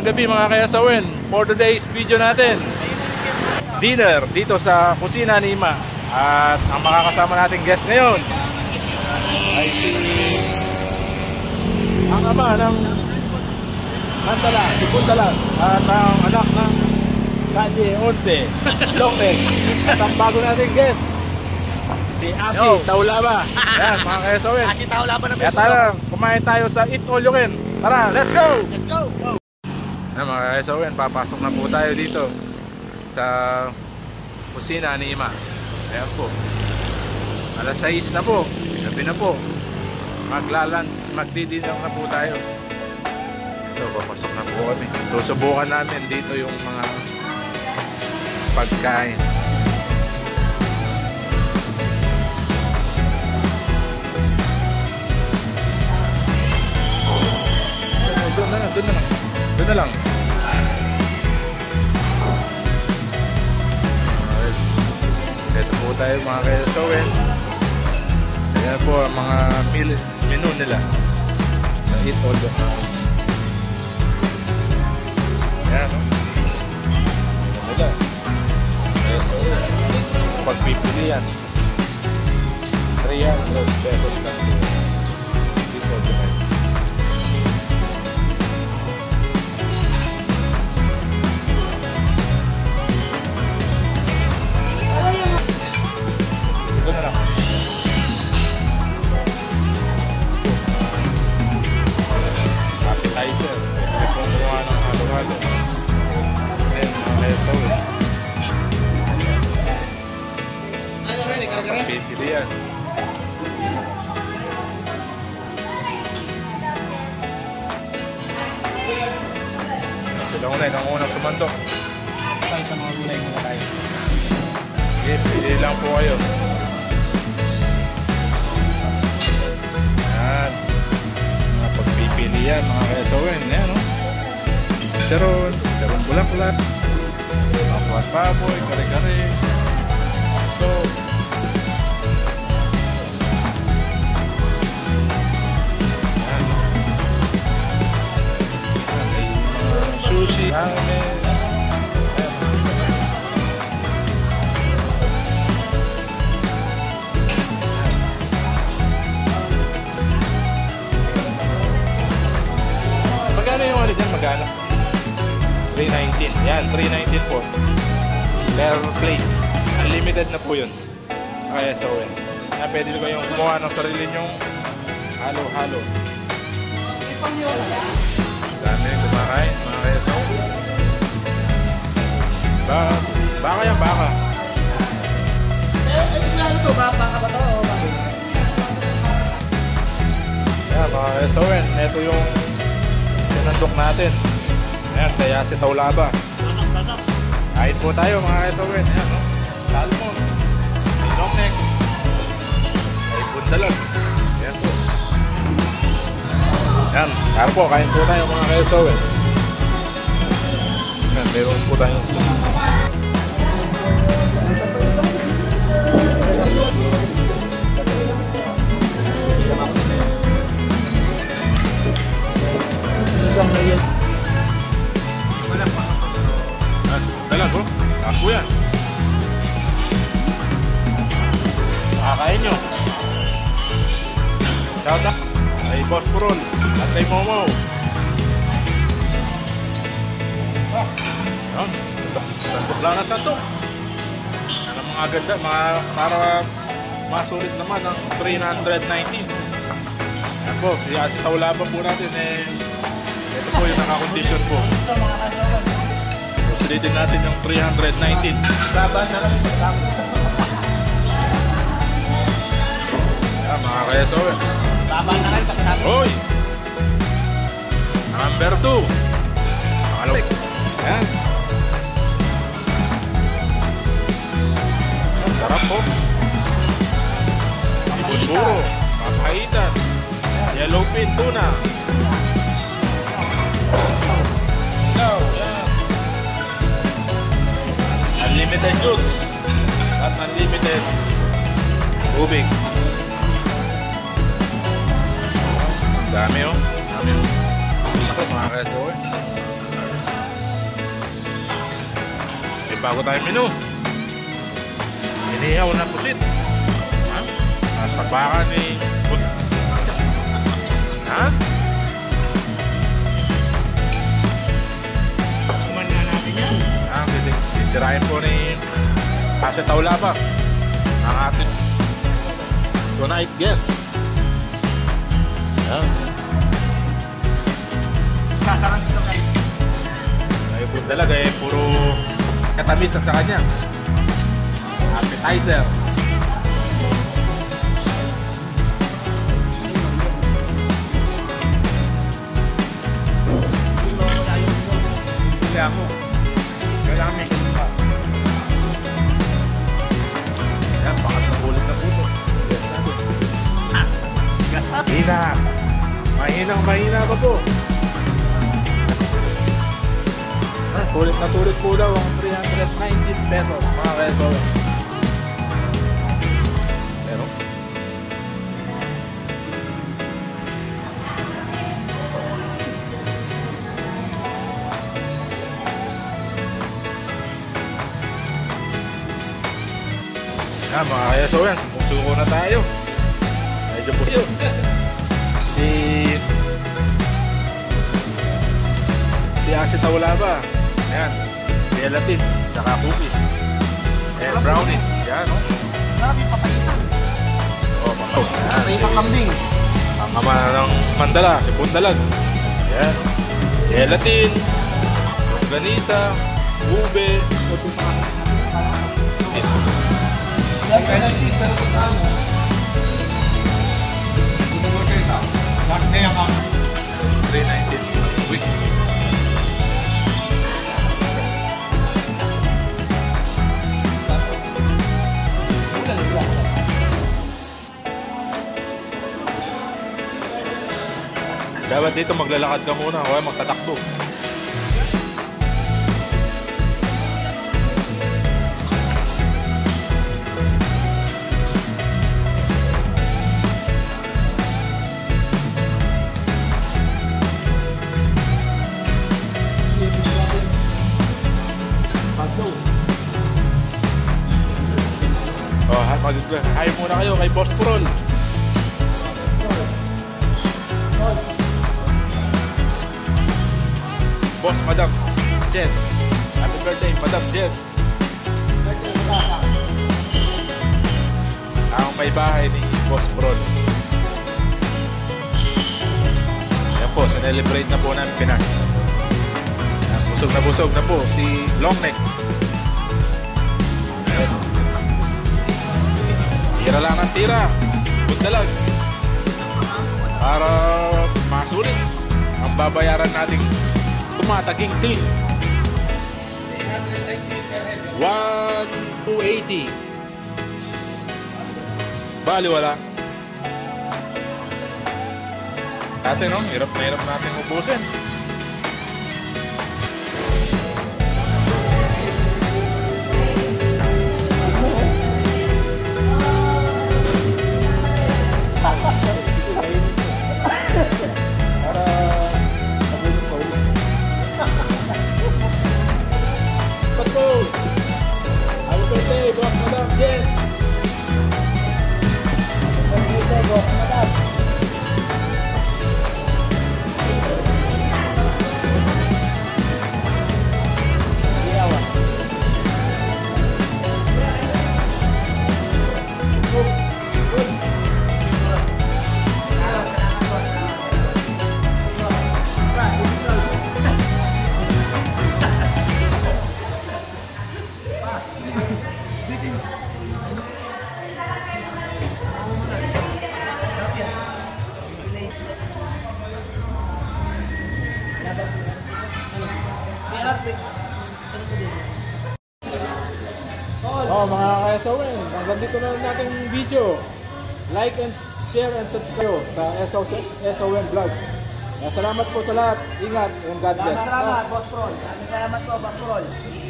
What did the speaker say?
gabi mga kayasawin. For today's video natin, dinner dito sa kusina ni Ima. At ang makakasama nating guest ngayon ay si ang ama ng Nandalang, si Bundalang, at ang anak ng Kanye 11, Longneck. At ang bago nating guest, si Asi Taulaba. Yan mga kayasawin. Asi Taulaba na kaya tayo, kumain tayo sa Eat All You Can. Tara, let's go! Let's go! Yan mga kayasawin, papasok na po tayo dito sa kusina ni Ima. Ayan po, alas 6 na po, gabi na po, magdidinaw na po tayo. So papasok na po kami. Susubukan namin dito yung mga pagkain. Doon na lang. Ito po tayo mga kayasawin. Ayan po ang mga menu nila sa Eat All You Can. Ayan o. Wala. Kayasawin. Pagpipilian. 300 pesos lang. Eat All You Can. Ito na lang. Appetizer. Pwede pong kumuha ng halo-halo. Then, ito. Pipilian. Sila unay, ang unang sumandok. Tayo sa mga gulay muna tayo. Okay, pili lang po kayo. Yan. Mga pagpipilian, mga kayasawin. Yan, no? Charon bulak-bulak. Papuat paboy, kare-kare. So, yan. Sushi, ramen. Magkano yung ano dyan? Magkano? 319. Yan, 319 po. Per plate. Unlimited na po yun. Okay, so pwede ko kayong kumuha ng sarili nyong halo-halo. Dami yung kumakain, mga kayaso. Baka yan, baka. Ano to? Baka ba to? Yan, mga kayaso. Ito yung sinandok natin. Ayan, kaya si Taulaba. Kain po tayo mga kaisawin. Ayan, no? Salmon, Longneck, ay Bundalang. Ayan po. Ayan, kaya po, kain po tayo mga kaisawin. Ayan, meron po tayong dalag, oh. Ako yan. Makakain nyo. Shout out kay Boss Purol at kay Momo. Yan. Sandok lang na sandok. Yan ang mga ganda. Para masulit naman ang 319. Yan po. Si Taulaba po natin. Ito po yung nakakondisyon po. Sulitin natin yung 319. Laban na lang. Yan mga kayaso. Laban na lang. Hoy! Number 2. Pangalawin. Yan. Sarap po. Iburo. Mapaitan. Yellowfin tuna. Yan. Unlimited juice at unlimited tubig. Dami oh. Dami oh. Ito mga kaso eh. May bago tayong menu. Inihaw na pusit. Ha? Nasa baka ni... Ha? Kumanda natin yan. Titirahin po ni Ase Taulaba ang ating tonight guest. Yan. Sasarang dito kayo. Ngayon po talaga puro katamis ang sa kanya. Appetizer. Kaya mo. Kailangan may kita. Yan, baka nabulit na po ito. Yes na po. Hina. Mahina pa po. Sulit po daw ang 319 pesos mga keso. Pero yan mga keso yan, sumusuko na tayo. Medyo po yun. Si Ase Taulaba. Ayan, gelatin, tsaka cookies. Ayan, brownies. Yan, no? Marami papayitan. Oh, mamaw. Papayitang kambing. Ang ama ng mandala, si Pundalag. Ayan. Gelatin, ganisa, ube. Yan kaya lang isa rin sa ano. Ito mo kita. Lahat na yung kami. 319 week. Dapat dito maglalakad ka muna, o magtatakbo. Oh, hi muna kayo kay Boss Prol. Boss, Madam Jen. Happy birthday, Madam Jen. Ang may bahay ni Boss Prol. Yan po, sinelebrate na po namin Pinas. Yan, busog na po si Longneck. Yes. Tira lang ang tira. Pundalag. Para masulit ang babayaran nating tumataging team. 1,280. Bali wala. Dati no, hirap na hirap natin ubusin. Happy birthday, Boss Madam Jen. Happy birthday, Boss Madam. Oh, mga ka-SON, hanggang dito na lang natin video. Like and share and subscribe sa SON Vlog. Salamat po sa lahat. Ingat and God bless. Salamat, Boss Prol. Salamat po, Boss Prol.